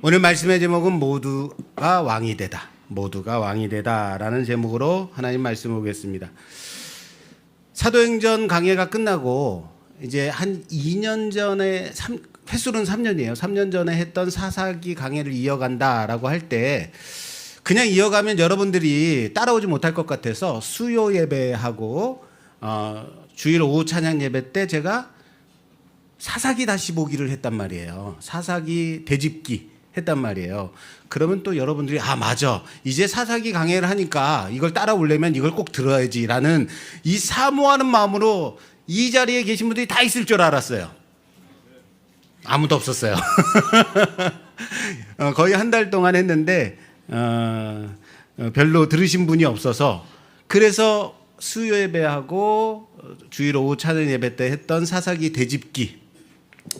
오늘 말씀의 제목은 모두가 왕이 되다. 모두가 왕이 되다라는 제목으로 하나님 말씀 보겠습니다. 사도행전 강해가 끝나고 이제 한 2년 전에 횟수는 3년이에요. 3년 전에 했던 사사기 강해를 이어간다라고 할 때 그냥 이어가면 여러분들이 따라오지 못할 것 같아서 수요 예배하고 주일 오후 찬양 예배 때 제가 사사기 다시 보기를 했단 말이에요. 사사기 되짚기 했단 말이에요. 그러면 또 여러분들이 맞아, 이제 사사기 강해를 하니까 이걸 따라오려면 이걸 꼭 들어야지라는 이 사모하는 마음으로 이 자리에 계신 분들이 다 있을 줄 알았어요. 아무도 없었어요. 거의 한 달 동안 했는데 별로 들으신 분이 없어서, 그래서 수요 예배하고 주일 오후 찬양 예배 때 했던 사사기 되짚기,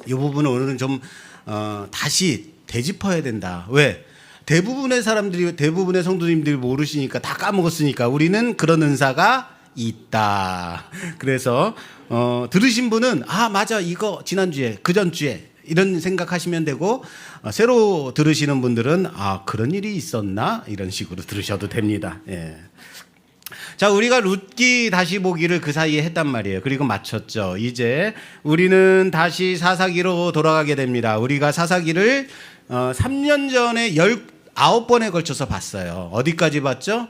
이 부분은 오늘은 좀 다시 되짚어야 된다. 왜? 대부분의 성도님들이 모르시니까, 다 까먹었으니까 우리는 그런 은사가 있다. 그래서 들으신 분은 맞아, 이거 지난주에 그전주에 이런 생각하시면 되고, 새로 들으시는 분들은 그런 일이 있었나 이런 식으로 들으셔도 됩니다. 예. 자, 우리가 룻기 다시 보기를 그 사이에 했단 말이에요. 그리고 마쳤죠. 이제 우리는 다시 사사기로 돌아가게 됩니다. 우리가 사사기를 3년 전에 19번에 걸쳐서 봤어요. 어디까지 봤죠?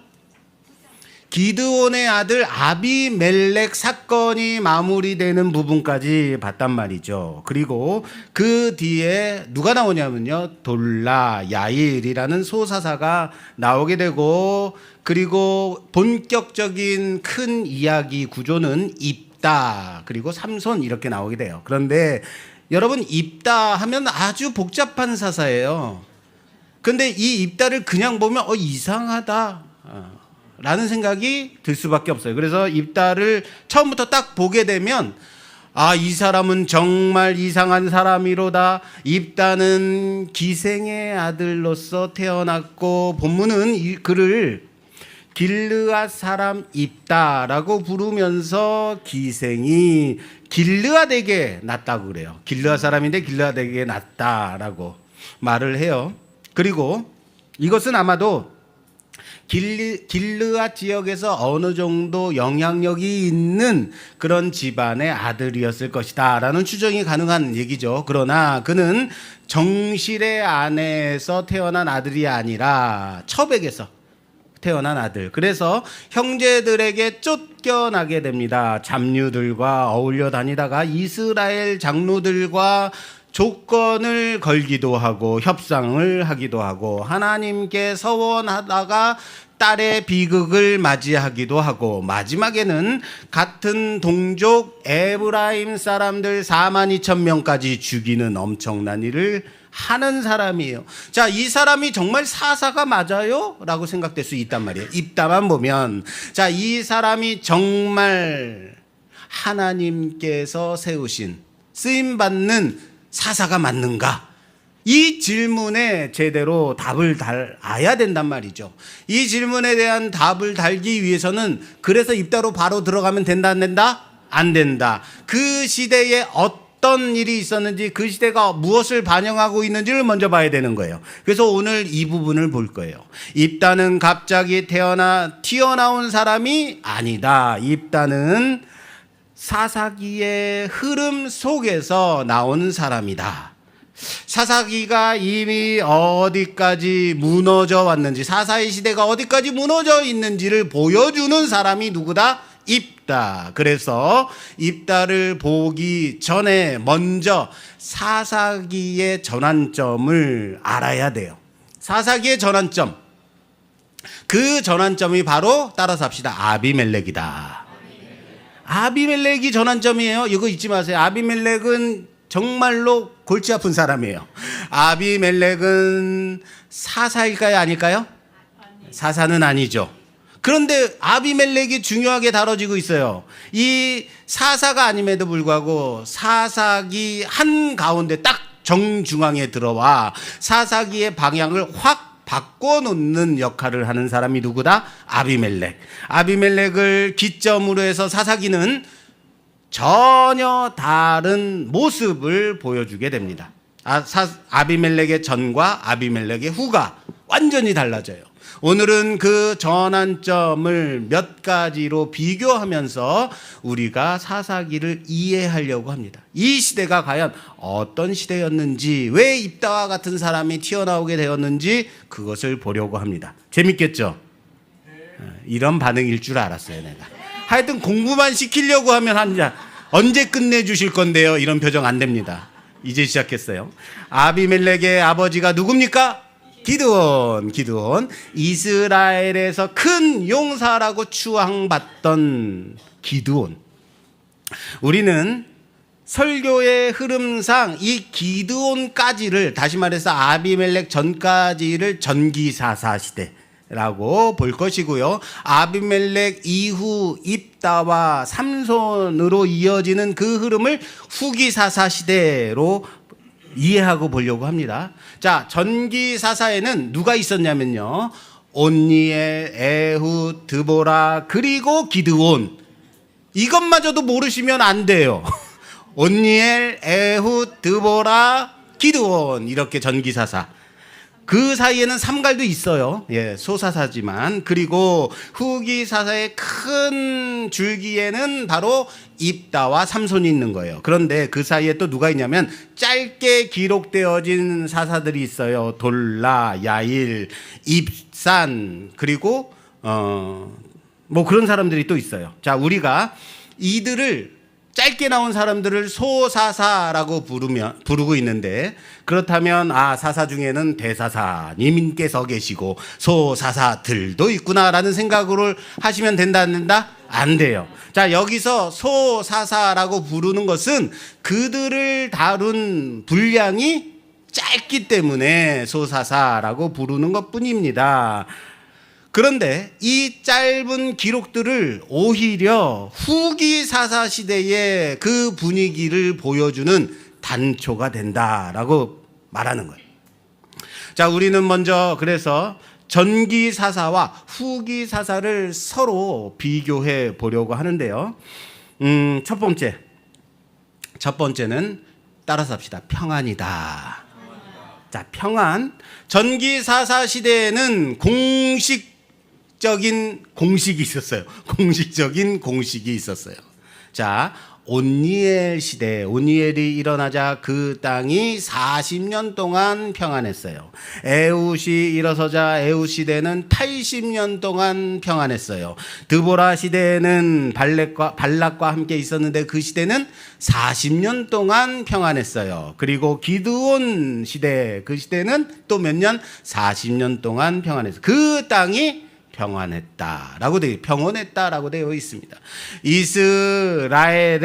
기드온의 아들 아비멜렉 사건이 마무리되는 부분까지 봤단 말이죠. 그리고 그 뒤에 누가 나오냐면요, 돌라, 야일이라는 소사사가 나오게 되고, 그리고 본격적인 큰 이야기 구조는 입다, 그리고 삼손, 이렇게 나오게 돼요. 그런데 여러분, 입다 하면 아주 복잡한 사사예요. 근데 이 입다를 그냥 보면 이상하다 라는 생각이 들 수밖에 없어요. 그래서 입다를 처음부터 딱 보게 되면 이 사람은 정말 이상한 사람이로다. 입다는 기생의 아들로서 태어났고, 본문은 그를 길르앗 사람 입다라고 부르면서 기생이 길르앗에게 났다고 그래요. 길르앗 사람인데 길르앗에게 났다라고 말을 해요. 그리고 이것은 아마도 길르앗 지역에서 어느 정도 영향력이 있는 그런 집안의 아들이었을 것이다 라는 추정이 가능한 얘기죠. 그러나 그는 정실의 아내에서 태어난 아들이 아니라 처백에서 태어난 아들. 그래서 형제들에게 쫓겨나게 됩니다. 잡류들과 어울려 다니다가 이스라엘 장로들과 조건을 걸기도 하고 협상을 하기도 하고, 하나님께 서원하다가 딸의 비극을 맞이하기도 하고, 마지막에는 같은 동족 에브라임 사람들 42,000명까지 죽이는 엄청난 일을 하는 사람이에요. 자, 이 사람이 정말 사사가 맞아요? 라고 생각될 수 있단 말이에요. 입다만 보면. 자, 이 사람이 정말 하나님께서 세우신 쓰임받는 사사가 맞는가? 이 질문에 제대로 답을 달아야 된단 말이죠. 이 질문에 대한 답을 달기 위해서는, 그래서 입다로 바로 들어가면 된다, 안 된다? 안 된다. 그 시대에 어떤 일이 있었는지, 그 시대가 무엇을 반영하고 있는지를 먼저 봐야 되는 거예요. 그래서 오늘 이 부분을 볼 거예요. 입다는 갑자기 튀어나온 사람이 아니다. 입다는 사사기의 흐름 속에서 나온 사람이다. 사사기가 이미 어디까지 무너져 왔는지, 사사의 시대가 어디까지 무너져 있는지를 보여주는 사람이 누구다? 입다. 그래서 입다를 보기 전에 먼저 사사기의 전환점을 알아야 돼요. 사사기의 전환점, 그 전환점이 바로, 따라서 합시다, 아비멜렉이다. 아비멜렉이 전환점이에요. 이거 잊지 마세요. 아비멜렉은 정말로 골치 아픈 사람이에요. 아비멜렉은 사사일까요, 아닐까요? 사사는 아니죠. 그런데 아비멜렉이 중요하게 다뤄지고 있어요. 이 사사가 아님에도 불구하고 사사기 한가운데 딱 정중앙에 들어와 사사기의 방향을 확 바꿔놓는 역할을 하는 사람이 누구다? 아비멜렉. 아비멜렉을 기점으로 해서 사사기는 전혀 다른 모습을 보여주게 됩니다. 아비멜렉의 전과 아비멜렉의 후가 완전히 달라져요. 오늘은 그 전환점을 몇 가지로 비교하면서 우리가 사사기를 이해하려고 합니다. 이 시대가 과연 어떤 시대였는지, 왜 입다와 같은 사람이 튀어나오게 되었는지 그것을 보려고 합니다. 재밌겠죠? 이런 반응일 줄 알았어요, 내가. 하여튼 공부만 시키려고 하면 언제 끝내주실 건데요? 이런 표정 안 됩니다. 이제 시작했어요. 아비멜렉의 아버지가 누굽니까? 기드온. 이스라엘에서 큰 용사라고 추앙받던 기드온. 우리는 설교의 흐름상 이 기드온까지를, 다시 말해서 아비멜렉 전까지를 전기사사 시대라고 볼 것이고요. 아비멜렉 이후 입다와 삼손으로 이어지는 그 흐름을 후기사사 시대로 이해하고 보려고 합니다. 자, 전기사사에는 누가 있었냐면요, 온니엘, 에훗, 드보라, 그리고 기드온. 이것마저도 모르시면 안 돼요. 온니엘, 에훗, 드보라, 기드온, 이렇게 전기사사. 그 사이에는 삼갈도 있어요. 예, 소사사지만. 그리고 후기사사의 큰 줄기에는 바로 입다와 삼손이 있는 거예요. 그런데 그 사이에 또 누가 있냐면 짧게 기록되어진 사사들이 있어요. 돌라, 야일, 입산, 그리고 뭐 그런 사람들이 또 있어요. 자, 우리가 이들을, 짧게 나온 사람들을 소사사라고 부르고 있는데, 그렇다면 사사 중에는 대사사님께서 계시고 소사사들도 있구나라는 생각을 하시면 된다, 안 된다? 안 돼요. 자, 여기서 소사사라고 부르는 것은 그들을 다룬 분량이 짧기 때문에 소사사라고 부르는 것뿐입니다. 그런데 이 짧은 기록들을 오히려 후기 사사 시대의 그 분위기를 보여주는 단초가 된다라고 말하는 거예요. 자, 우리는 먼저 그래서 전기 사사와 후기 사사를 서로 비교해 보려고 하는데요. 첫 번째는 따라서 합시다. 평안이다. 자, 평안. 전기 사사 시대에는 공식적인 공식이 있었어요. 자, 온니엘 시대, 온니엘이 일어나자 그 땅이 40년 동안 평안했어요. 에훗이 일어서자 에훗 시대는 80년 동안 평안했어요. 드보라 시대에는 발락과 함께 있었는데 그 시대는 40년 동안 평안했어요. 그리고 기드온 시대, 그 시대는 또 몇 년? 40년 동안 평안했어요. 그 땅이 평온했다라고 되어 있습니다. 이스라엘에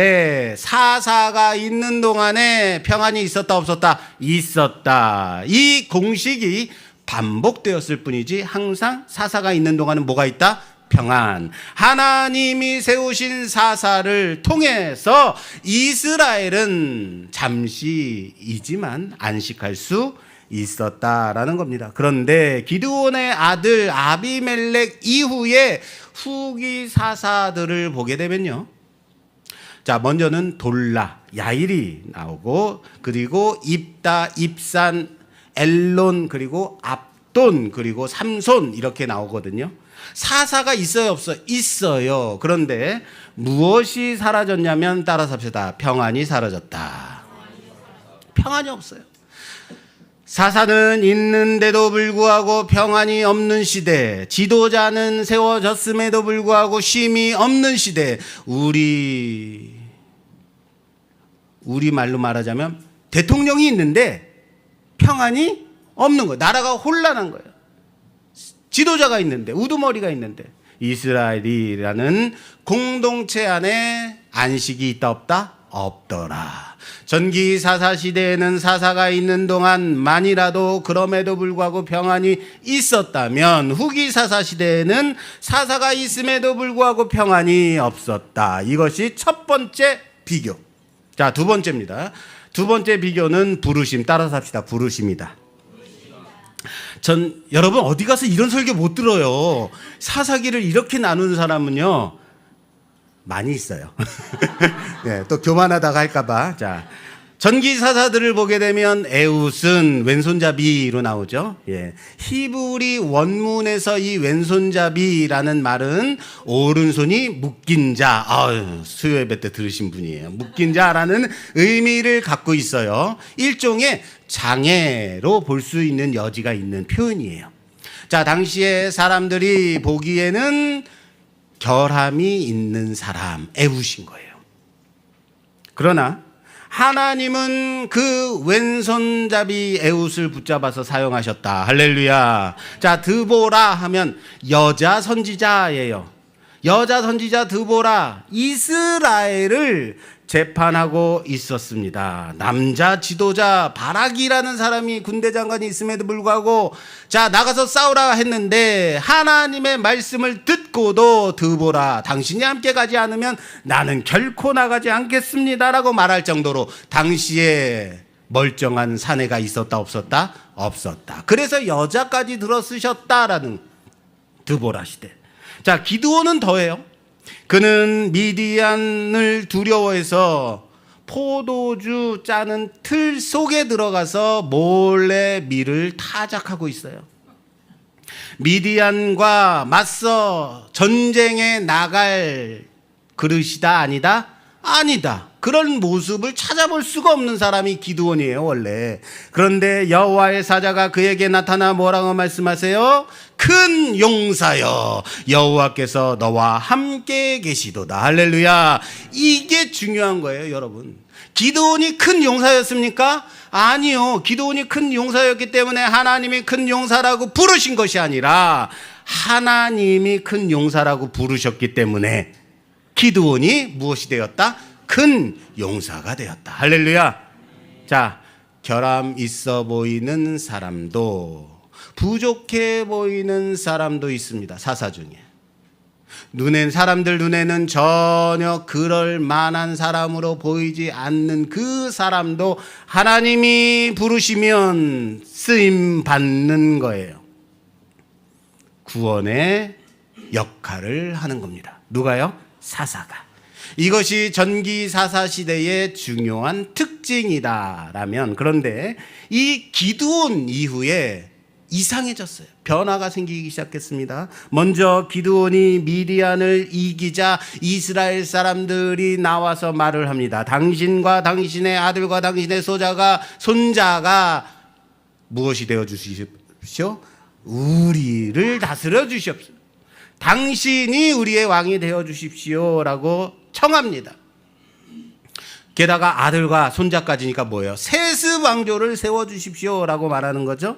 사사가 있는 동안에 평안이 있었다, 없었다? 있었다. 이 공식이 반복되었을 뿐이지 항상 사사가 있는 동안은 뭐가 있다? 평안. 하나님이 세우신 사사를 통해서 이스라엘은 잠시이지만 안식할 수 있었다라는 겁니다. 그런데 기드온의 아들 아비멜렉 이후에 후기 사사들을 보게 되면요, 자, 먼저는 돌라, 야일이 나오고, 그리고 입다, 입산, 엘론, 그리고 압돈, 그리고 삼손, 이렇게 나오거든요. 사사가 있어요, 없어요? 있어요. 그런데 무엇이 사라졌냐면, 따라서 합시다. 평안이 사라졌다. 평안이 없어요. 사사는 있는데도 불구하고 평안이 없는 시대, 지도자는 세워졌음에도 불구하고 쉼이 없는 시대, 우리 말로 말하자면 대통령이 있는데 평안이 없는 거예요. 나라가 혼란한 거예요. 지도자가 있는데, 우두머리가 있는데. 이스라엘이라는 공동체 안에 안식이 있다, 없다? 없더라. 전기 사사 시대에는 사사가 있는 동안만이라도 그럼에도 불구하고 평안이 있었다면, 후기 사사 시대에는 사사가 있음에도 불구하고 평안이 없었다. 이것이 첫 번째 비교. 자, 두 번째입니다. 두 번째 비교는 부르심. 따라서 합시다. 부르심이다. 여러분 어디 가서 이런 설교 못 들어요. 사사기를 이렇게 나누는 사람은요 많이 있어요. 네, 또 교만하다가 할까봐. 자, 전기사사들을 보게 되면 에웃은 왼손잡이로 나오죠. 예. 히브리 원문에서 이 왼손잡이라는 말은 오른손이 묶인 자, 수요 예배 때 들으신 분이에요. 묶인 자라는 의미를 갖고 있어요. 일종의 장애로 볼 수 있는 여지가 있는 표현이에요. 자, 당시에 사람들이 보기에는 결함이 있는 사람, 에웃인 거예요. 그러나 하나님은 그 왼손잡이 에웃을 붙잡아서 사용하셨다. 할렐루야. 자, 드보라 하면 여자 선지자예요. 여자 선지자 드보라, 이스라엘을 재판하고 있었습니다. 남자 지도자 바락이라는 사람이 군대 장관이 있음에도 불구하고 자, 나가서 싸우라 했는데 하나님의 말씀을 듣고도 드보라, 당신이 함께 가지 않으면 나는 결코 나가지 않겠습니다라고 말할 정도로 당시에 멀쩡한 사내가 있었다 없었다? 없었다. 그래서 여자까지 들어쓰셨다라는 드보라 시대. 자, 기드온은 더해요. 그는 미디안을 두려워해서 포도주 짜는 틀 속에 들어가서 몰래 밀을 타작하고 있어요. 미디안과 맞서 전쟁에 나갈 그릇이다 아니다? 아니다. 그런 모습을 찾아볼 수가 없는 사람이 기드온이에요, 원래. 그런데 여호와의 사자가 그에게 나타나 뭐라고 말씀하세요? 큰 용사여, 여호와께서 너와 함께 계시도다. 할렐루야. 이게 중요한 거예요, 여러분. 기드온이 큰 용사였습니까? 아니요. 기드온이 큰 용사였기 때문에 하나님이 큰 용사라고 부르신 것이 아니라 하나님이 큰 용사라고 부르셨기 때문에 기드온이 무엇이 되었다? 큰 용사가 되었다. 할렐루야. 자, 결함 있어 보이는 사람도 부족해 보이는 사람도 있습니다. 사사 중에. 사람들 눈에는 전혀 그럴 만한 사람으로 보이지 않는 그 사람도 하나님이 부르시면 쓰임 받는 거예요. 구원의 역할을 하는 겁니다. 누가요? 사사가. 이것이 전기사사 시대의 중요한 특징이다라면, 그런데 이 기드온 이후에 이상해졌어요. 변화가 생기기 시작했습니다. 먼저 기드온이 미디안을 이기자 이스라엘 사람들이 나와서 말을 합니다. 당신과 당신의 아들과 당신의 손자가 무엇이 되어 주십시오? 우리를 다스려 주십시오. 당신이 우리의 왕이 되어 주십시오라고 청합니다. 게다가 아들과 손자까지니까 뭐예요? 세습 왕조를 세워 주십시오라고 말하는 거죠.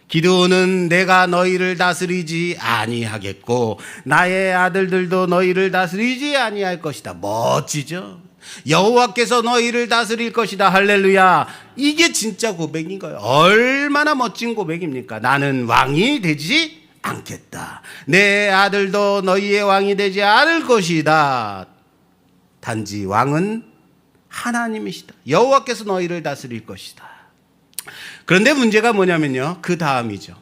기드온은 내가 너희를 다스리지 아니하겠고 나의 아들들도 너희를 다스리지 아니할 것이다. 멋지죠? 여호와께서 너희를 다스릴 것이다. 할렐루야. 이게 진짜 고백인 거예요. 얼마나 멋진 고백입니까? 나는 왕이 되지 않겠다. 내 아들도 너희의 왕이 되지 않을 것이다. 단지 왕은 하나님이시다. 여호와께서 너희를 다스릴 것이다. 그런데 문제가 뭐냐면요, 그 다음이죠.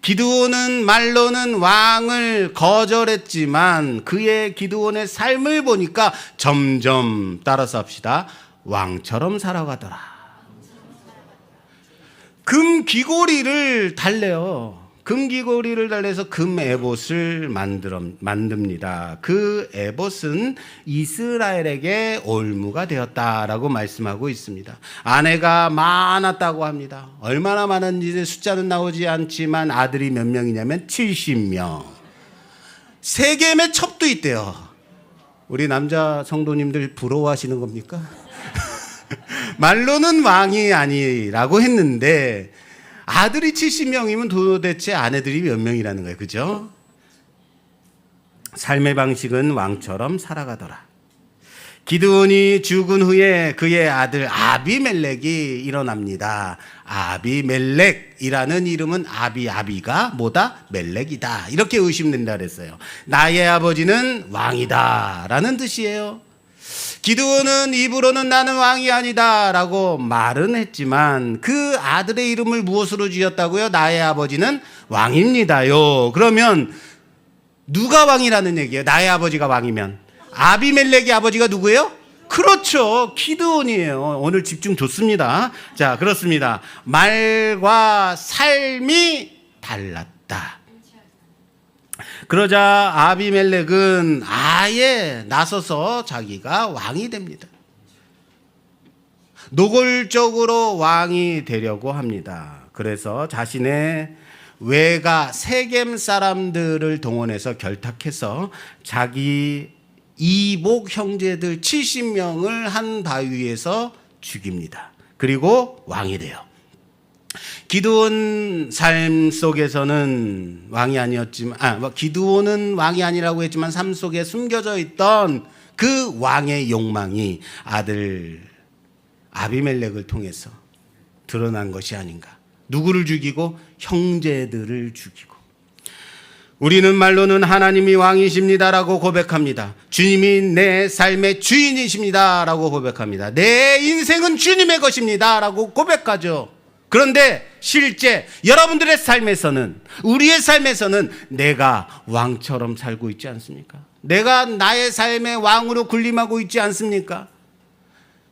기드온은 말로는 왕을 거절했지만 그의 기드온의 삶을 보니까 점점, 따라서 합시다, 왕처럼 살아가더라. 금 귀고리를 달래요. 금 귀고리를 달래서 금 에봇을 만듭니다. 그 에봇은 이스라엘에게 올무가 되었다라고 말씀하고 있습니다. 아내가 많았다고 합니다. 얼마나 많은지 숫자는 나오지 않지만 아들이 몇 명이냐면 70명. 세겜의 첩도 있대요. 우리 남자 성도님들 부러워하시는 겁니까? 말로는 왕이 아니라고 했는데 아들이 70명이면 도대체 아내들이 몇 명이라는 거예요. 그죠? 삶의 방식은 왕처럼 살아가더라. 기드온이 죽은 후에 그의 아들 아비멜렉이 일어납니다. 아비멜렉이라는 이름은 아비가 뭐다? 멜렉이다. 이렇게 의심된다 그랬어요. 나의 아버지는 왕이다 라는 뜻이에요. 기드온은 입으로는 나는 왕이 아니다 라고 말은 했지만 그 아들의 이름을 무엇으로 지었다고요? 나의 아버지는 왕입니다요. 그러면 누가 왕이라는 얘기예요? 나의 아버지가 왕이면. 아비멜렉의 아버지가 누구예요? 그렇죠. 기드온이에요. 오늘 집중 좋습니다. 자, 그렇습니다. 말과 삶이 달랐다. 그러자 아비멜렉은 아예 나서서 자기가 왕이 됩니다. 노골적으로 왕이 되려고 합니다. 그래서 자신의 외가 세겜 사람들을 동원해서 결탁해서 자기 이복 형제들 70명을 한 바위에서 죽입니다. 그리고 왕이 돼요. 기드온 삶 속에서는 왕이 아니었지만, 기드온은 왕이 아니라고 했지만 삶 속에 숨겨져 있던 그 왕의 욕망이 아들 아비멜렉을 통해서 드러난 것이 아닌가. 누구를 죽이고? 형제들을 죽이고. 우리는 말로는 하나님이 왕이십니다라고 고백합니다. 주님이 내 삶의 주인이십니다라고 고백합니다. 내 인생은 주님의 것입니다라고 고백하죠. 그런데 실제 여러분들의 삶에서는, 우리의 삶에서는 내가 왕처럼 살고 있지 않습니까? 내가 나의 삶의 왕으로 군림하고 있지 않습니까?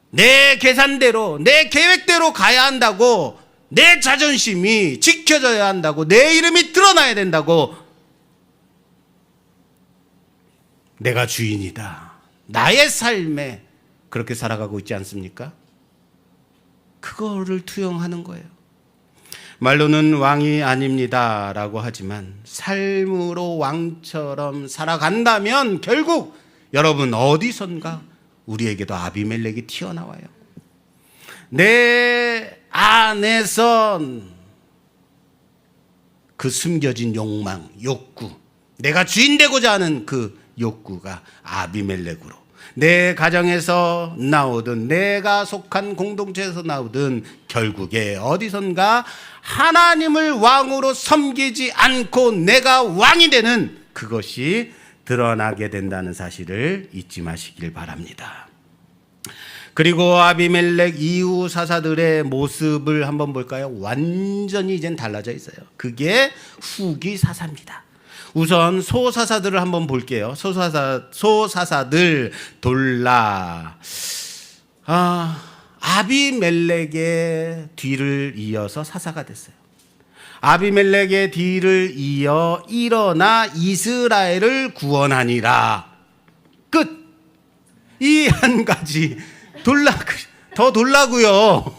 내 계산대로, 내 계획대로 가야 한다고, 내 자존심이 지켜져야 한다고, 내 이름이 드러나야 된다고, 내가 주인이다, 나의 삶에 그렇게 살아가고 있지 않습니까? 그거를 투영하는 거예요. 말로는 왕이 아닙니다 라고 하지만 삶으로 왕처럼 살아간다면 결국 여러분 어디선가 우리에게도 아비멜렉이 튀어나와요. 내 안에선 그 숨겨진 욕망, 욕구, 내가 주인 되고자 하는 그 욕구가 아비멜렉으로, 내 가정에서 나오든 내가 속한 공동체에서 나오든 결국에 어디선가 하나님을 왕으로 섬기지 않고 내가 왕이 되는 그것이 드러나게 된다는 사실을 잊지 마시길 바랍니다. 그리고 아비멜렉 이후 사사들의 모습을 한번 볼까요? 완전히 이젠 달라져 있어요. 그게 후기 사사입니다. 우선 소사사들을 한번 볼게요. 소사사들 돌라. 아비멜렉의 뒤를 이어서 사사가 됐어요. 아비멜렉의 뒤를 이어 일어나 이스라엘을 구원하니라. 끝. 이 한 가지 더 돌라고요.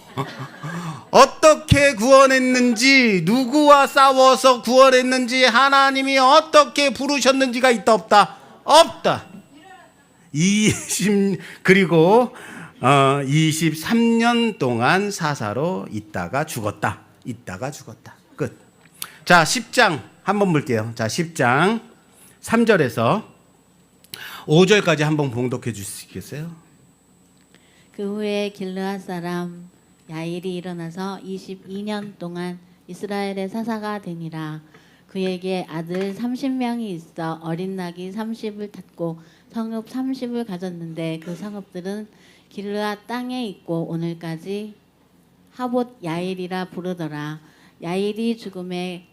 어떻게 구원했는지, 누구와 싸워서 구원했는지, 하나님이 어떻게 부르셨는지가 있다 없다? 없다. 그리고 23년 동안 사사로 있다가 죽었다. 끝. 자, 10장 한번 볼게요. 자, 10장 3절에서 5절까지 한번 봉독해 주시겠어요? 그 후에 길르앗 사람 야일이 일어나서 22년 동안 이스라엘의 사사가 되니라. 그에게 아들 30명이 있어 어린 낙이 30을 탔고 성읍 30을 가졌는데 그 성읍들은 길르앗 땅에 있고 오늘까지 하봇 야일이라 부르더라. 야일이 죽음에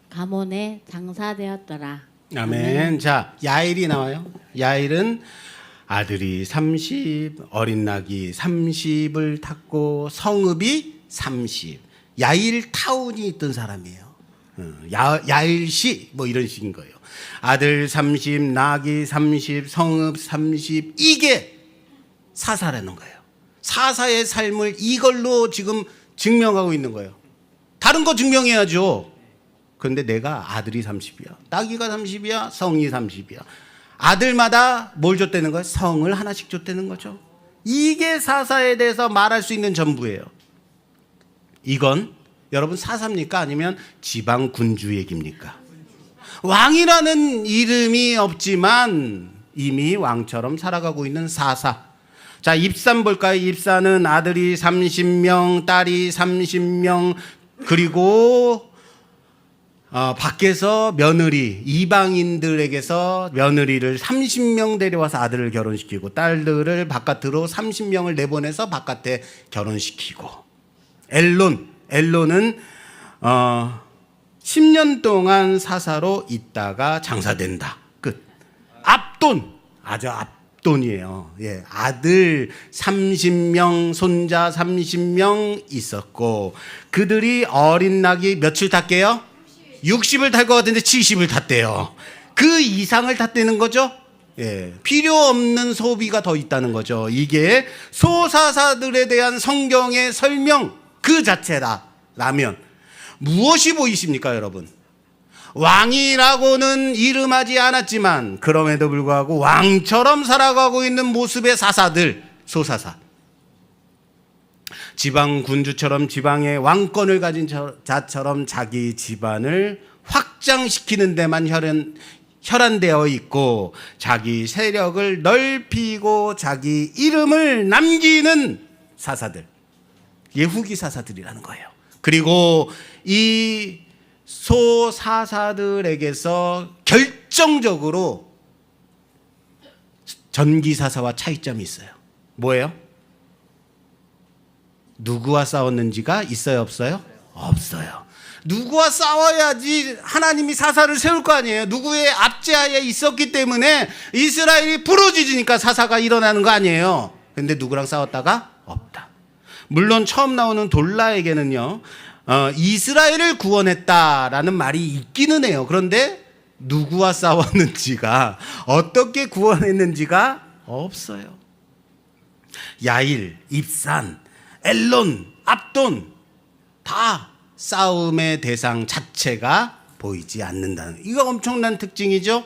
가몬에 장사되었더라. 아멘. 자, 야일이 나와요. 야일은 아들이 30, 어린 낙이 30을 탔고 성읍이 30. 야일 타운이 있던 사람이에요. 야일시 뭐 이런 식인 거예요. 아들 30, 낙이 30, 성읍 30. 이게 사사라는 거예요. 사사의 삶을 이걸로 지금 증명하고 있는 거예요. 다른 거 증명해야죠. 그런데 내가 아들이 30이야, 낙이가 30이야, 성이 30이야. 아들마다 뭘 줬다는 거예요? 성을 하나씩 줬다는 거죠. 이게 사사에 대해서 말할 수 있는 전부예요. 이건 여러분 사사입니까? 아니면 지방 군주 얘기입니까? 왕이라는 이름이 없지만 이미 왕처럼 살아가고 있는 사사. 자, 입산 볼까요? 입산은 아들이 30명, 딸이 30명, 그리고 밖에서 며느리, 이방인들에게서 며느리를 30명 데려와서 아들을 결혼시키고 딸들을 바깥으로 30명을 내보내서 바깥에 결혼시키고. 엘론은 10년 동안 사사로 있다가 장사된다. 끝. 압돈, 아주 압돈이에요. 예, 아들 30명, 손자 30명 있었고 그들이 어린 낙이 며칠 탔게요? 60을 탈 것 같은데 70을 탔대요. 그 이상을 탔다는 거죠. 예, 필요 없는 소비가 더 있다는 거죠. 이게 소사사들에 대한 성경의 설명 그 자체라면 무엇이 보이십니까, 여러분? 왕이라고는 이름하지 않았지만 그럼에도 불구하고 왕처럼 살아가고 있는 모습의 사사들, 소사사. 지방 군주처럼 지방의 왕권을 가진 자처럼 자기 집안을 확장시키는 데만 혈안되어 있고 자기 세력을 넓히고 자기 이름을 남기는 사사들, 이게 후기 사사들이라는 거예요. 그리고 이 소사사들에게서 결정적으로 전기사사와 차이점이 있어요. 뭐예요? 누구와 싸웠는지가 있어요, 없어요? 없어요. 누구와 싸워야지 하나님이 사사를 세울 거 아니에요. 누구의 압제하에 있었기 때문에 이스라엘이 부르짖으니까 사사가 일어나는 거 아니에요. 근데 누구랑 싸웠다가 없다. 물론 처음 나오는 돌라에게는요, 이스라엘을 구원했다라는 말이 있기는 해요. 그런데 누구와 싸웠는지가, 어떻게 구원했는지가 없어요. 야일, 입산, 엘론, 압돈 다 싸움의 대상 자체가 보이지 않는다는, 이거 엄청난 특징이죠.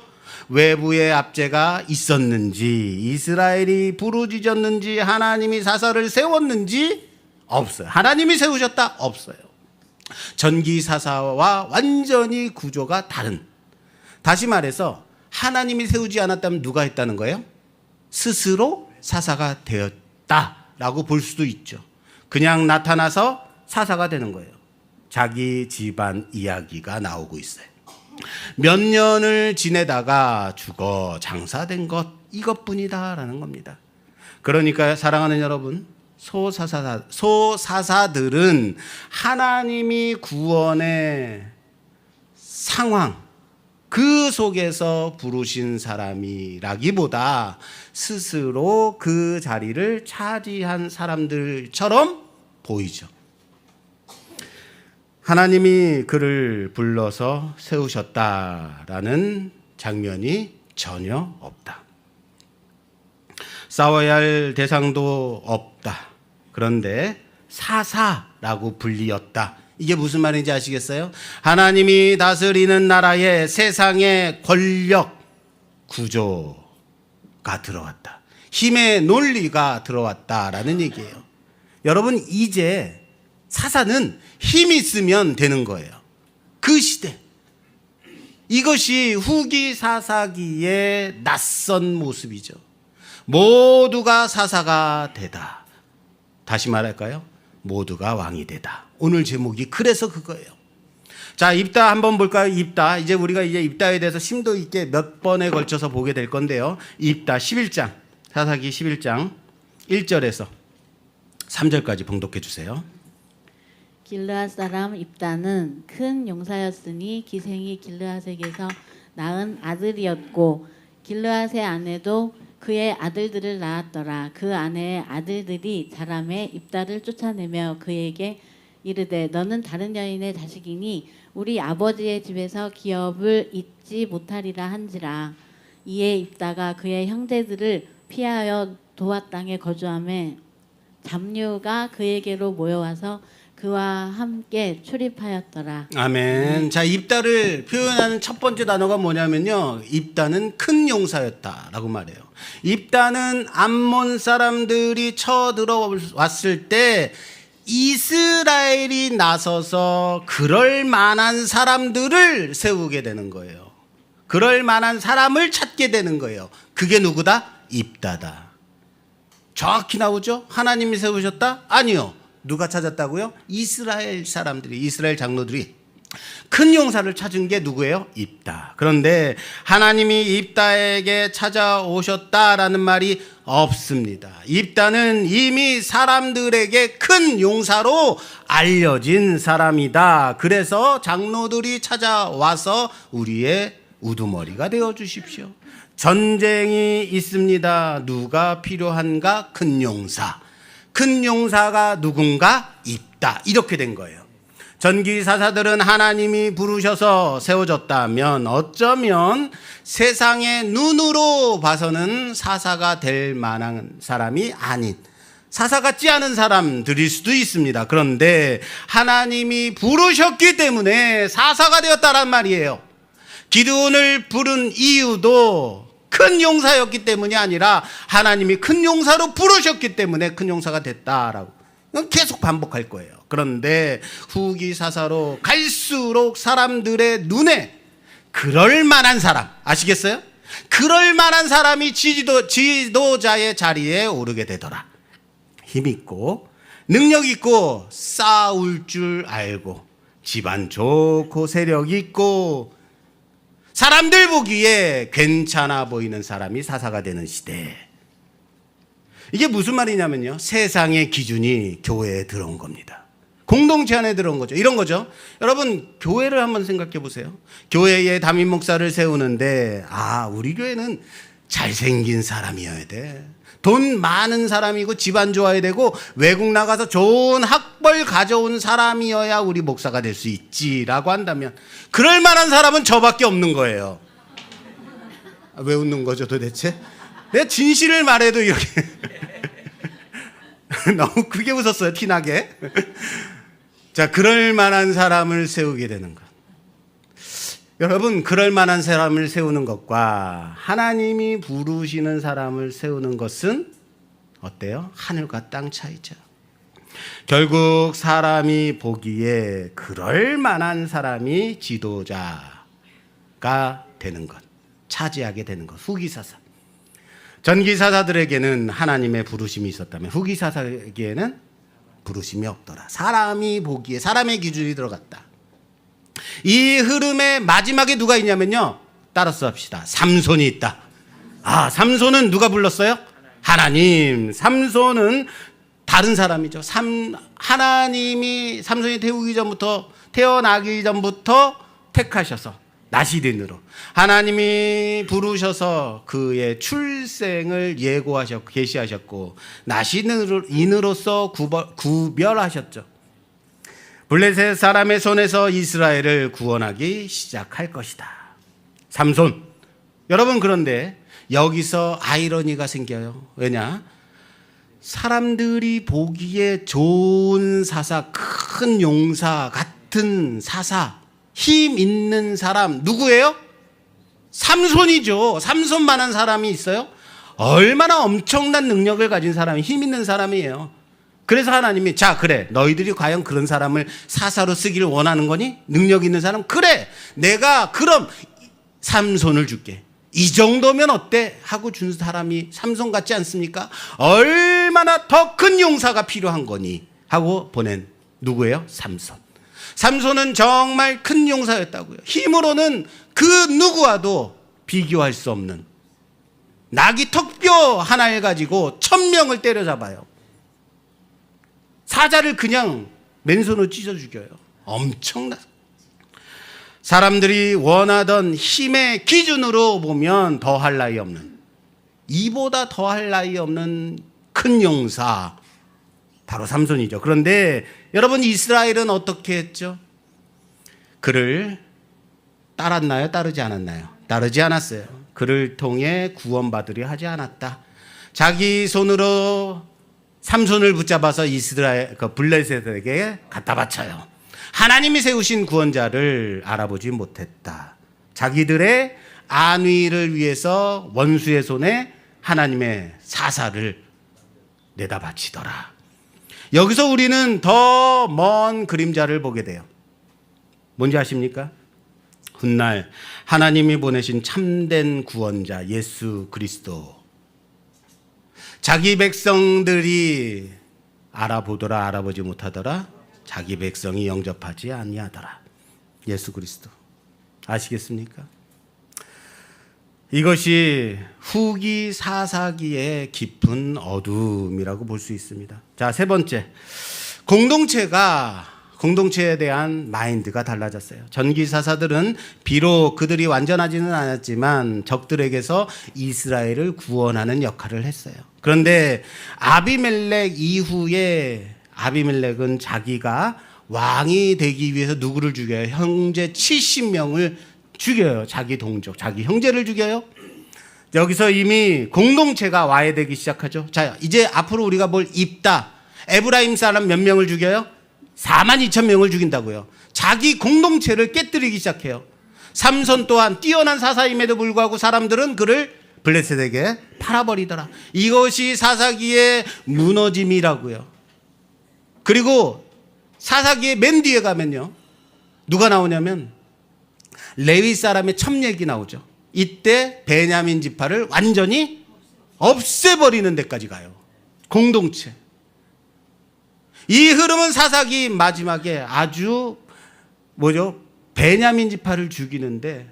외부의 압제가 있었는지, 이스라엘이 부르짖었는지, 하나님이 사사를 세웠는지 없어요. 하나님이 세우셨다? 없어요. 전기사사와 완전히 구조가 다른, 다시 말해서 하나님이 세우지 않았다면 누가 했다는 거예요? 스스로 사사가 되었다라고 볼 수도 있죠. 그냥 나타나서 사사가 되는 거예요. 자기 집안 이야기가 나오고 있어요. 몇 년을 지내다가 죽어 장사된 것, 이것뿐이다라는 겁니다. 그러니까 사랑하는 여러분, 소사사들은 하나님이 구원의 상황, 그 속에서 부르신 사람이라기보다 스스로 그 자리를 차지한 사람들처럼 보이죠. 하나님이 그를 불러서 세우셨다라는 장면이 전혀 없다. 싸워야 할 대상도 없다. 그런데 사사라고 불리었다. 이게 무슨 말인지 아시겠어요? 하나님이 다스리는 나라에 세상의 권력 구조가 들어왔다. 힘의 논리가 들어왔다라는 얘기예요. 여러분, 이제 사사는 힘이 있으면 되는 거예요. 그 시대. 이것이 후기 사사기의 낯선 모습이죠. 모두가 사사가 되다. 다시 말할까요? 모두가 왕이 되다. 오늘 제목이 그래서 그거예요. 자, 입다 한번 볼까요? 입다. 이제 우리가 입다에 대해서 심도 있게 몇 번에 걸쳐서 보게 될 건데요. 입다 11장, 사사기 11장 1절에서 3절까지 봉독해 주세요. 길르앗 사람 입다는 큰 용사였으니 기생이 길르앗에게서 낳은 아들이었고 길르앗의 아내도 그의 아들들을 낳았더라. 그 아내의 아들들이 자라매 입다를 쫓아내며 그에게 이르되 너는 다른 여인의 자식이니 우리 아버지의 집에서 기업을 잊지 못하리라 한지라. 이에 입다가 그의 형제들을 피하여 도화 땅에 거주하매 잡류가 그에게로 모여와서 그와 함께 출입하였더라. 아멘. 자, 입다를 표현하는 첫 번째 단어가 뭐냐면요, 입다는 큰 용사였다라고 말해요. 입다는 암몬 사람들이 쳐들어왔을 때 이스라엘이 나서서 그럴 만한 사람들을 세우게 되는 거예요. 그럴 만한 사람을 찾게 되는 거예요. 그게 누구다? 입다다. 정확히 나오죠? 하나님이 세우셨다? 아니요. 누가 찾았다고요? 이스라엘 사람들이, 이스라엘 장로들이 큰 용사를 찾은 게 누구예요? 입다. 그런데 하나님이 입다에게 찾아오셨다라는 말이 없습니다. 입다는 이미 사람들에게 큰 용사로 알려진 사람이다. 그래서 장로들이 찾아와서 우리의 우두머리가 되어 주십시오. 전쟁이 있습니다. 누가 필요한가? 큰 용사. 큰 용사가 누군가? 있다. 이렇게 된 거예요. 전기 사사들은 하나님이 부르셔서 세워졌다면 어쩌면 세상의 눈으로 봐서는 사사가 될 만한 사람이 아닌 사사 같지 않은 사람들일 수도 있습니다. 그런데 하나님이 부르셨기 때문에 사사가 되었다란 말이에요. 기드온을 부른 이유도 큰 용사였기 때문이 아니라 하나님이 큰 용사로 부르셨기 때문에 큰 용사가 됐다라고. 이건 계속 반복할 거예요. 그런데 후기사사로 갈수록 사람들의 눈에 그럴 만한 사람, 아시겠어요? 그럴 만한 사람이 지도자의 자리에 오르게 되더라. 힘 있고 능력 있고 싸울 줄 알고 집안 좋고 세력 있고 사람들 보기에 괜찮아 보이는 사람이 사사가 되는 시대. 이게 무슨 말이냐면요, 세상의 기준이 교회에 들어온 겁니다. 공동체 안에 들어온 거죠. 이런 거죠. 여러분, 교회를 한번 생각해 보세요. 교회에 담임 목사를 세우는데 우리 교회는 잘생긴 사람이어야 돼, 돈 많은 사람이고 집안 좋아야 되고 외국 나가서 좋은 학벌 가져온 사람이어야 우리 목사가 될 수 있지라고 한다면 그럴 만한 사람은 저밖에 없는 거예요. 왜 웃는 거죠 도대체? 내가 진실을 말해도 이렇게 너무 크게 웃었어요, 티나게. 자, 그럴 만한 사람을 세우게 되는 것. 여러분, 그럴 만한 사람을 세우는 것과 하나님이 부르시는 사람을 세우는 것은 어때요? 하늘과 땅 차이죠. 결국 사람이 보기에 그럴 만한 사람이 지도자가 되는 것, 차지하게 되는 것. 후기사사. 전기사사들에게는 하나님의 부르심이 있었다면 후기사사에게는 부르심이 없더라. 사람이 보기에 사람의 기준이 들어갔다. 이 흐름의 마지막에 누가 있냐면요, 따라서 합시다. 삼손이 있다. 삼손은 누가 불렀어요? 하나님. 삼손은 다른 사람이죠. 하나님이 삼손이 태어나기 전부터 택하셔서 나시린으로 하나님이 부르셔서 그의 출생을 예고하셨고 계시하셨고 나시린으로서 구별하셨죠. 블레셋 사람의 손에서 이스라엘을 구원하기 시작할 것이다. 삼손. 여러분, 그런데 여기서 아이러니가 생겨요. 왜냐? 사람들이 보기에 좋은 사사, 큰 용사 같은 사사, 힘 있는 사람 누구예요? 삼손이죠. 삼손만한 사람이 있어요? 얼마나 엄청난 능력을 가진 사람이, 힘 있는 사람이에요. 그래서 하나님이 그래, 너희들이 과연 그런 사람을 사사로 쓰기를 원하는 거니? 능력 있는 사람? 그래, 내가 그럼 삼손을 줄게. 이 정도면 어때? 하고 준 사람이 삼손 같지 않습니까? 얼마나 더 큰 용사가 필요한 거니? 하고 보낸 누구예요? 삼손. 삼손은 정말 큰 용사였다고요. 힘으로는 그 누구와도 비교할 수 없는, 나귀 턱뼈 하나를 가지고 1000명을 때려잡아요. 사자를 그냥 맨손으로 찢어 죽여요. 엄청나. 사람들이 원하던 힘의 기준으로 보면 더할 나위 없는, 이보다 더할 나위 없는 큰 용사, 바로 삼손이죠. 그런데 여러분, 이스라엘은 어떻게 했죠? 그를 따랐나요? 따르지 않았나요? 따르지 않았어요. 그를 통해 구원받으려 하지 않았다. 자기 손으로 삼손을 붙잡아서 블레셋에게 갖다 바쳐요. 하나님이 세우신 구원자를 알아보지 못했다. 자기들의 안위를 위해서 원수의 손에 하나님의 사사를 내다 바치더라. 여기서 우리는 더 먼 그림자를 보게 돼요. 뭔지 아십니까? 훗날 하나님이 보내신 참된 구원자 예수 그리스도, 자기 백성들이 알아보더라 알아보지 못하더라, 자기 백성이 영접하지 아니하더라. 예수 그리스도. 아시겠습니까? 이것이 후기 사사기의 깊은 어둠이라고 볼 수 있습니다. 자, 세 번째. 공동체가 공동체에 대한 마인드가 달라졌어요. 전기사사들은 비록 그들이 완전하지는 않았지만 적들에게서 이스라엘을 구원하는 역할을 했어요. 그런데 아비멜렉 이후에 아비멜렉은 자기가 왕이 되기 위해서 누구를 죽여요? 형제 70명을 죽여요. 자기 동족, 자기 형제를 죽여요. 여기서 이미 공동체가 와해되기 시작하죠. 자, 이제 앞으로 우리가 뭘 입다. 에브라임 사람 몇 명을 죽여요? 42,000명을 죽인다고요. 자기 공동체를 깨뜨리기 시작해요. 삼손 또한 뛰어난 사사임에도 불구하고 사람들은 그를 블레셋에게 팔아버리더라. 이것이 사사기의 무너짐이라고요. 그리고 사사기의 맨 뒤에 가면요, 누가 나오냐면 레위 사람의 첩얘기 나오죠. 이때 베냐민 지파를 완전히 없애버리는 데까지 가요. 공동체. 이 흐름은 사사기 마지막에 아주 베냐민 지파를 죽이는데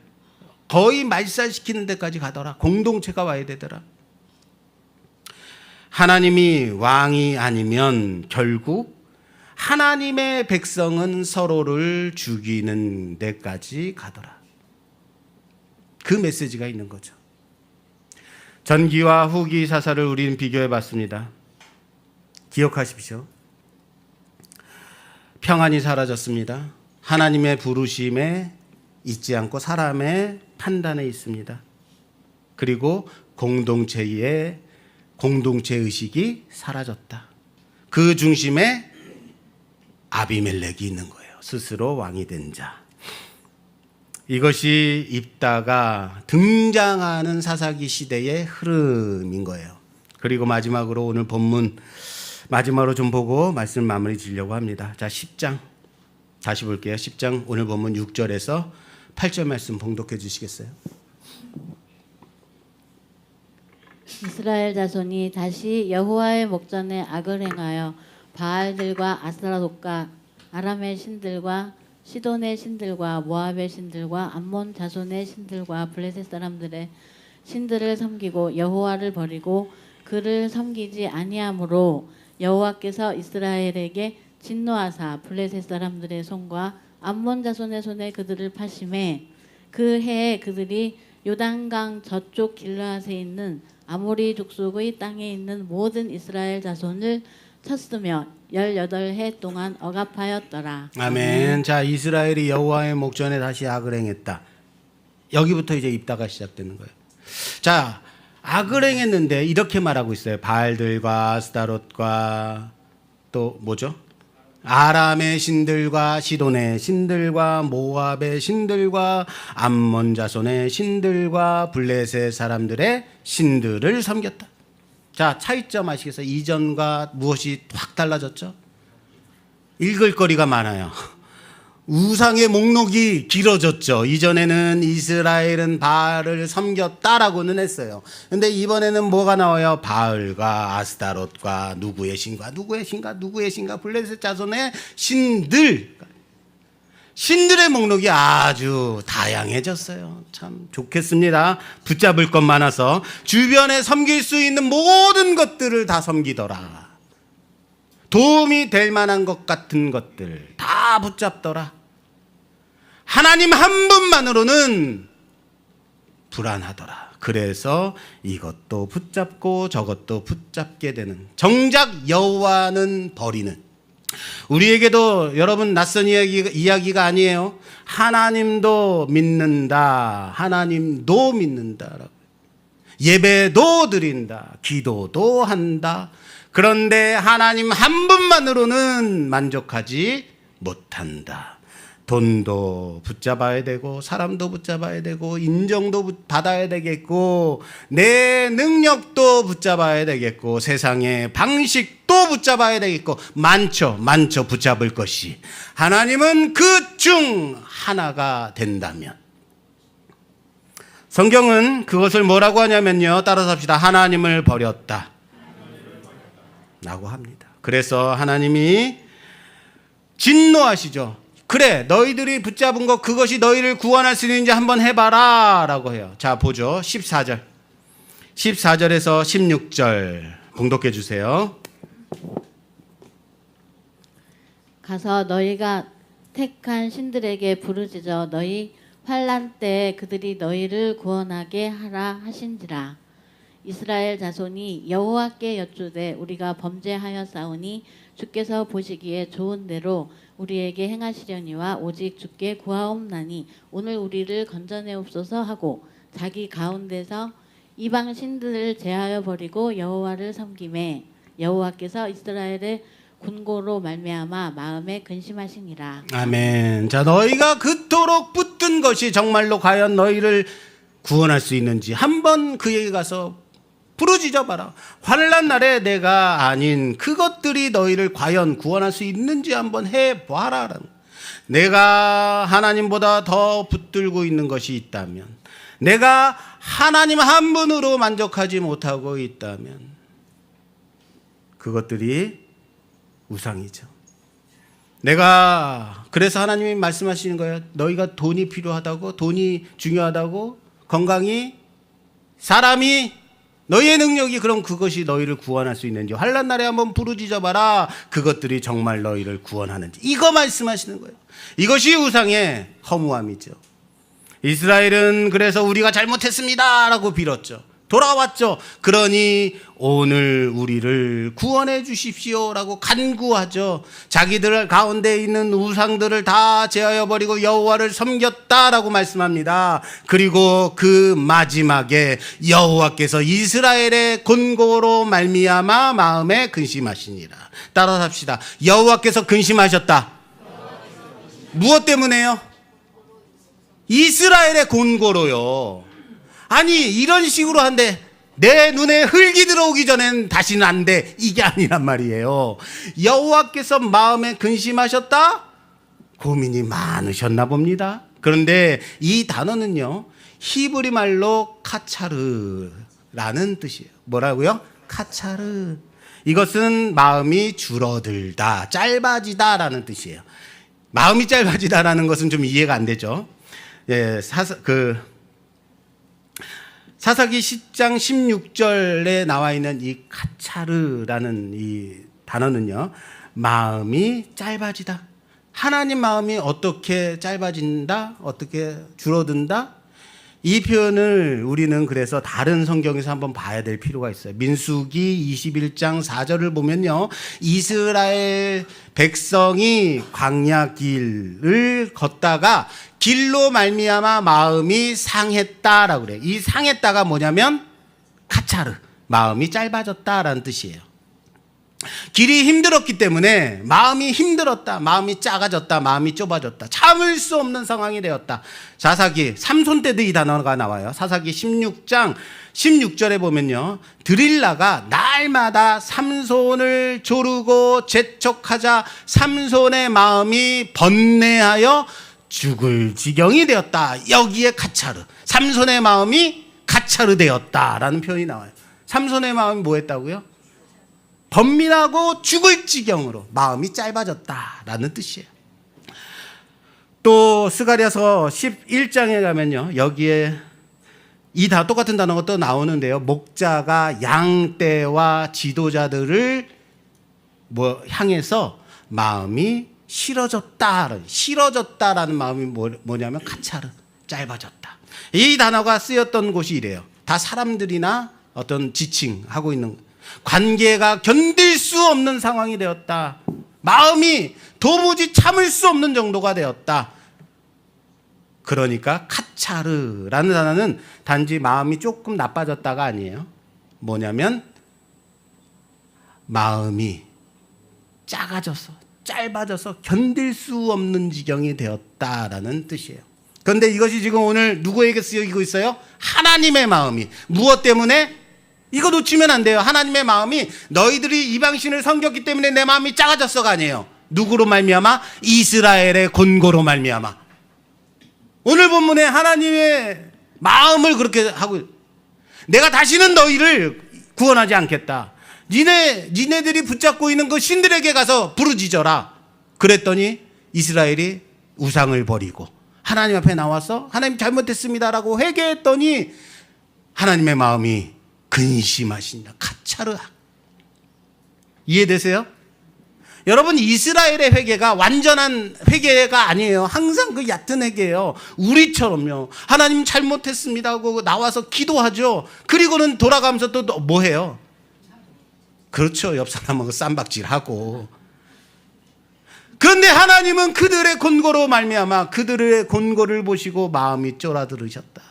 거의 말살시키는 데까지 가더라. 공동체가 와야 되더라. 하나님이 왕이 아니면 결국 하나님의 백성은 서로를 죽이는 데까지 가더라. 그 메시지가 있는 거죠. 전기와 후기 사사를 우리는 비교해 봤습니다. 기억하십시오. 평안이 사라졌습니다. 하나님의 부르심에 있지 않고 사람의 판단에 있습니다. 그리고 공동체 의식이 사라졌다. 그 중심에 아비멜렉이 있는 거예요. 스스로 왕이 된 자. 이것이 입다가 등장하는 사사기 시대의 흐름인 거예요. 그리고 마지막으로 오늘 본문 마지막으로 좀 보고 말씀 마무리 지려고 합니다. 자, 10장 다시 볼게요. 10장 오늘 본문 6절에서 8절 말씀 봉독해 주시겠어요? 이스라엘 자손이 다시 여호와의 목전에 악을 행하여 바알들과 아스타롯과 아람의 신들과 시돈의 신들과 모압의 신들과 암몬 자손의 신들과 블레셋 사람들의 신들을 섬기고 여호와를 버리고 그를 섬기지 아니하므로 여호와께서 이스라엘에게 진노하사 블레셋 사람들의 손과 암몬 자손의 손에 그들을 파심해 그 해에 그들이 요단강 저쪽 길르앗에 있는 아모리 족속의 땅에 있는 모든 이스라엘 자손을 쳤으며 18해 동안 억압하였더라. 아멘. 자, 이스라엘이 여호와의 목전에 다시 악을 행했다. 여기부터 이제 입다가 시작되는 거예요. 자, 악을 행했는데 이렇게 말하고 있어요. 바알들과 아스타롯과 또 뭐죠? 아람의 신들과 시돈의 신들과 모압의 신들과 암몬 자손의 신들과 블레셋 사람들의 신들을 섬겼다. 자, 차이점 아시겠어요? 이전과 무엇이 확 달라졌죠? 읽을 거리가 많아요. 우상의 목록이 길어졌죠. 이전에는 이스라엘은 바알을 섬겼다라고는 했어요. 근데 이번에는 뭐가 나와요? 바알과 아스타롯과 누구의 신과 블레셋 자손의 신들의 목록이 아주 다양해졌어요. 참 좋겠습니다. 붙잡을 것 많아서 주변에 섬길 수 있는 모든 것들을 다 섬기더라. 도움이 될 만한 것 같은 것들 다 붙잡더라. 하나님 한 분만으로는 불안하더라. 그래서 이것도 붙잡고 저것도 붙잡게 되는, 정작 여호와는 버리는. 우리에게도 여러분 낯선 이야기가 아니에요. 하나님도 믿는다. 하나님도 믿는다. 예배도 드린다. 기도도 한다. 그런데 하나님 한 분만으로는 만족하지 못한다. 돈도 붙잡아야 되고 사람도 붙잡아야 되고 인정도 받아야 되겠고 내 능력도 붙잡아야 되겠고 세상의 방식도 붙잡아야 되겠고 많죠 붙잡을 것이. 하나님은 그 중 하나가 된다면 성경은 그것을 뭐라고 하냐면요, 따라서 합시다. 하나님을 버렸다 라고 합니다. 그래서 하나님이 진노하시죠. 그래, 너희들이 붙잡은 것, 그것이 너희를 구원할 수 있는지 한번 해봐라 라고 해요. 자, 보죠. 14절에서 16절 봉독해 주세요. 가서 너희가 택한 신들에게 부르짖어 너희 환난 때 그들이 너희를 구원하게 하라 하신지라. 이스라엘 자손이 여호와께 여쭈되 우리가 범죄하였사오니 주께서 보시기에 좋은 대로 우리에게 행하시려니와 오직 주께 구하옵나니 오늘 우리를 건져내옵소서 하고 자기 가운데서 이방 신들을 제하여 버리고 여호와를 섬기매 여호와께서 이스라엘의 군고로 말미암아 마음에 근심하시니라. 아멘. 자, 너희가 그토록 붙든 것이 정말로 과연 너희를 구원할 수 있는지 한번 그에게 가서 부르짖어 봐라. 환난 날에 내가 아닌 그것들이 너희를 과연 구원할 수 있는지 한번 해 봐라. 내가 하나님보다 더 붙들고 있는 것이 있다면, 내가 하나님 한 분으로 만족하지 못하고 있다면 그것들이 우상이죠. 내가 그래서 하나님이 말씀하시는 거예요. 너희가 돈이 필요하다고, 돈이 중요하다고, 건강이, 사람이, 너희의 능력이, 그럼 그것이 너희를 구원할 수 있는지 환난 날에 한번 부르짖어 봐라. 그것들이 정말 너희를 구원하는지. 이거 말씀하시는 거예요. 이것이 우상의 허무함이죠. 이스라엘은 그래서 우리가 잘못했습니다 라고 빌었죠. 돌아왔죠. 그러니 오늘 우리를 구원해 주십시오 라고 간구하죠. 자기들 가운데 있는 우상들을 다 제하여 버리고 여호와를 섬겼다라고 말씀합니다. 그리고 그 마지막에 여호와께서 이스라엘의 곤고로 말미암아 마음에 근심하시니라. 따라서 합시다. 여호와께서 근심하셨다. 무엇 때문에요? 이스라엘의 곤고로요. 아니 이런 식으로 한데 내 눈에 흙이 들어오기 전엔 다시는 안 돼, 이게 아니란 말이에요. 여호와께서 마음에 근심하셨다? 고민이 많으셨나 봅니다. 그런데 이 단어는요 히브리 말로 카차르라는 뜻이에요. 뭐라고요? 카차르. 이것은 마음이 줄어들다, 짧아지다라는 뜻이에요. 마음이 짧아지다라는 것은 좀 이해가 안 되죠. 예, 사사기 10장 16절에 나와 있는 이 카차르라는 이 단어는요, 마음이 짧아지다. 하나님 마음이 어떻게 짧아진다? 어떻게 줄어든다? 이 표현을 우리는 그래서 다른 성경에서 한번 봐야 될 필요가 있어요. 민수기 21장 4절을 보면요, 이스라엘 백성이 광야 길을 걷다가 길로 말미암아 마음이 상했다라고 그래요. 이 상했다가 뭐냐면 카차르, 마음이 짧아졌다라는 뜻이에요. 길이 힘들었기 때문에 마음이 힘들었다, 마음이 작아졌다, 마음이 좁아졌다, 참을 수 없는 상황이 되었다. 사사기, 삼손 때도 이 단어가 나와요. 사사기 16장 16절에 보면요, 드릴라가 날마다 삼손을 조르고 재촉하자 삼손의 마음이 번뇌하여 죽을 지경이 되었다. 여기에 카차르, 삼손의 마음이 카차르 되었다라는 표현이 나와요. 삼손의 마음이 뭐 했다고요? 번민하고 죽을 지경으로 마음이 짧아졌다라는 뜻이에요. 또 스가랴서 11장에 가면요, 여기에 이 다 똑같은 단어가 또 나오는데요, 목자가 양떼와 지도자들을 향해서 마음이 싫어졌다라는 마음이 뭐냐면 카차르, 짧아졌다. 이 단어가 쓰였던 곳이 이래요. 다 사람들이나 어떤 지칭하고 있는, 관계가 견딜 수 없는 상황이 되었다. 마음이 도무지 참을 수 없는 정도가 되었다. 그러니까 카차르라는 단어는 단지 마음이 조금 나빠졌다가 아니에요. 뭐냐면 마음이 작아져서, 짧아져서 견딜 수 없는 지경이 되었다라는 뜻이에요. 그런데 이것이 지금 오늘 누구에게 쓰이고 있어요? 하나님의 마음이. 무엇 때문에? 이거 놓치면 안 돼요. 하나님의 마음이 너희들이 이방신을 섬겼기 때문에 내 마음이 작아졌어가 아니에요. 누구로 말미암아? 이스라엘의 곤고로 말미암아. 오늘 본문에 하나님의 마음을 그렇게 하고, 내가 다시는 너희를 구원하지 않겠다. 니네들이 붙잡고 있는 그 신들에게 가서 부르짖어라. 그랬더니 이스라엘이 우상을 버리고 하나님 앞에 나와서 하나님 잘못했습니다라고 회개했더니 하나님의 마음이 근심하신다. 카차르. 이해되세요? 여러분, 이스라엘의 회개가 완전한 회개가 아니에요. 항상 그 얕은 회개예요. 우리처럼요. 하나님 잘못했습니다 하고 나와서 기도하죠. 그리고는 돌아가면서 또 뭐 해요? 그렇죠. 옆 사람하고 쌈박질하고. 그런데 하나님은 그들의 곤고로 말미암아 그들의 곤고를 보시고 마음이 쫄아들으셨다.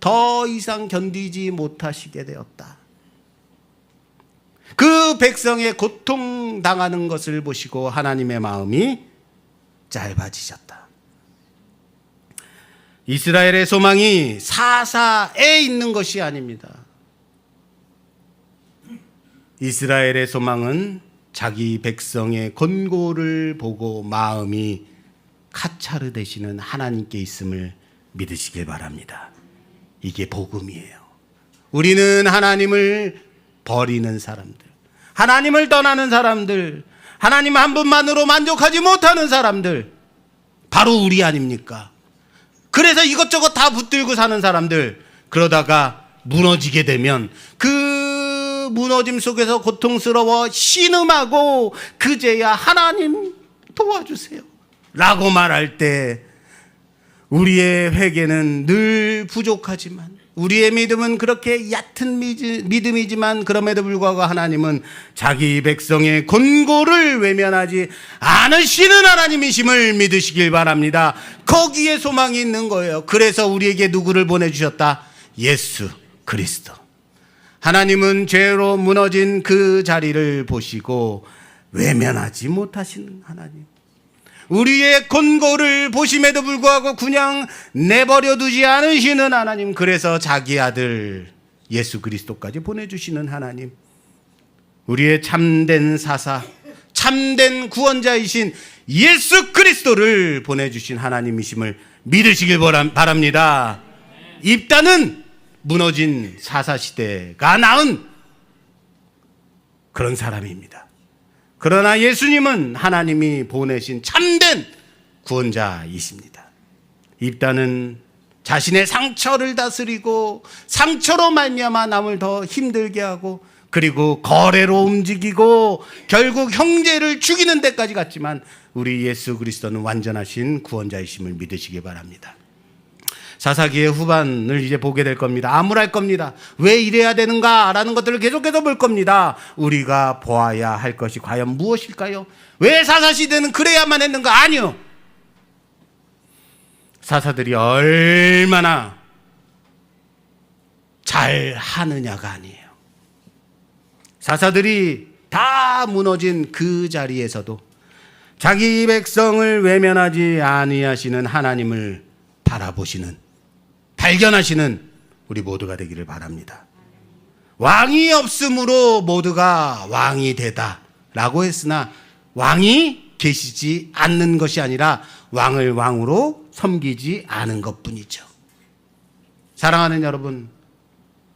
더 이상 견디지 못하시게 되었다. 그 백성의 고통당하는 것을 보시고 하나님의 마음이 짧아지셨다. 이스라엘의 소망이 사사에 있는 것이 아닙니다. 이스라엘의 소망은 자기 백성의 곤고를 보고 마음이 카차르 되시는 하나님께 있음을 믿으시길 바랍니다. 이게 복음이에요. 우리는 하나님을 버리는 사람들, 하나님을 떠나는 사람들, 하나님 한 분만으로 만족하지 못하는 사람들, 바로 우리 아닙니까? 그래서 이것저것 다 붙들고 사는 사람들, 그러다가 무너지게 되면 그 무너짐 속에서 고통스러워 신음하고 그제야 하나님 도와주세요 라고 말할 때 우리의 회개는 늘 부족하지만, 우리의 믿음은 그렇게 얕은 믿음이지만 그럼에도 불구하고 하나님은 자기 백성의 곤고를 외면하지 않으시는 하나님이심을 믿으시길 바랍니다. 거기에 소망이 있는 거예요. 그래서 우리에게 누구를 보내주셨다? 예수 그리스도. 하나님은 죄로 무너진 그 자리를 보시고 외면하지 못하시는 하나님, 우리의 곤고를 보심에도 불구하고 그냥 내버려 두지 않으시는 하나님, 그래서 자기 아들 예수 그리스도까지 보내주시는 하나님, 우리의 참된 사사, 참된 구원자이신 예수 그리스도를 보내주신 하나님이심을 믿으시길 바랍니다. 입다는 무너진 사사시대가 낳은 그런 사람입니다. 그러나 예수님은 하나님이 보내신 참된 구원자이십니다. 입다는 자신의 상처를 다스리고 상처로 말미암아 남을 더 힘들게 하고 그리고 거래로 움직이고 결국 형제를 죽이는 데까지 갔지만 우리 예수 그리스도는 완전하신 구원자이심을 믿으시기 바랍니다. 사사기의 후반을 이제 보게 될 겁니다. 암울할 겁니다. 왜 이래야 되는가라는 것들을 계속해서 볼 겁니다. 우리가 보아야 할 것이 과연 무엇일까요? 왜 사사시대는 그래야만 했는가? 아니요. 사사들이 얼마나 잘 하느냐가 아니에요. 사사들이 다 무너진 그 자리에서도 자기 백성을 외면하지 아니하시는 하나님을 바라보시는, 발견하시는 우리 모두가 되기를 바랍니다. 왕이 없으므로 모두가 왕이 되다 라고 했으나 왕이 계시지 않는 것이 아니라 왕을 왕으로 섬기지 않은 것뿐이죠. 사랑하는 여러분,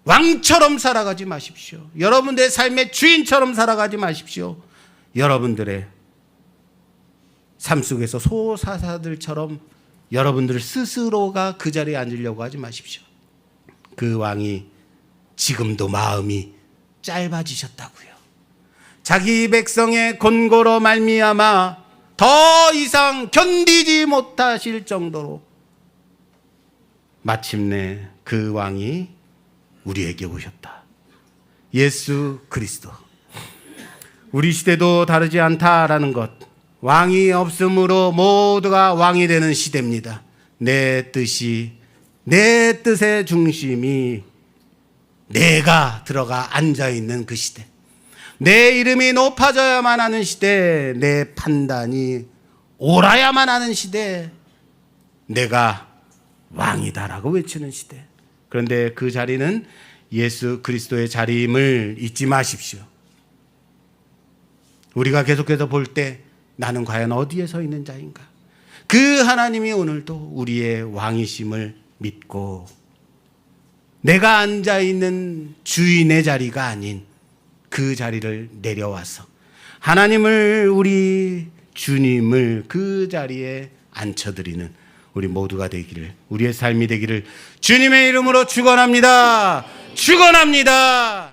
왕처럼 살아가지 마십시오. 여러분들의 삶의 주인처럼 살아가지 마십시오. 여러분들의 삶 속에서 소사사들처럼 여러분들 스스로가 그 자리에 앉으려고 하지 마십시오. 그 왕이 지금도 마음이 짧아지셨다고요. 자기 백성의 곤고로 말미암아 더 이상 견디지 못하실 정도로 마침내 그 왕이 우리에게 오셨다. 예수 그리스도. 우리 시대도 다르지 않다라는 것, 왕이 없으므로 모두가 왕이 되는 시대입니다. 내 뜻이, 내 뜻의 중심이 내가 들어가 앉아있는 그 시대, 내 이름이 높아져야만 하는 시대, 내 판단이 옳아야만 하는 시대, 내가 왕이다라고 외치는 시대. 그런데 그 자리는 예수 그리스도의 자리임을 잊지 마십시오. 우리가 계속해서 볼 때 나는 과연 어디에 서 있는 자인가? 그 하나님이 오늘도 우리의 왕이심을 믿고 내가 앉아있는 주인의 자리가 아닌 그 자리를 내려와서 하나님을, 우리 주님을 그 자리에 앉혀드리는 우리 모두가 되기를, 우리의 삶이 되기를 주님의 이름으로 축원합니다. 축원합니다.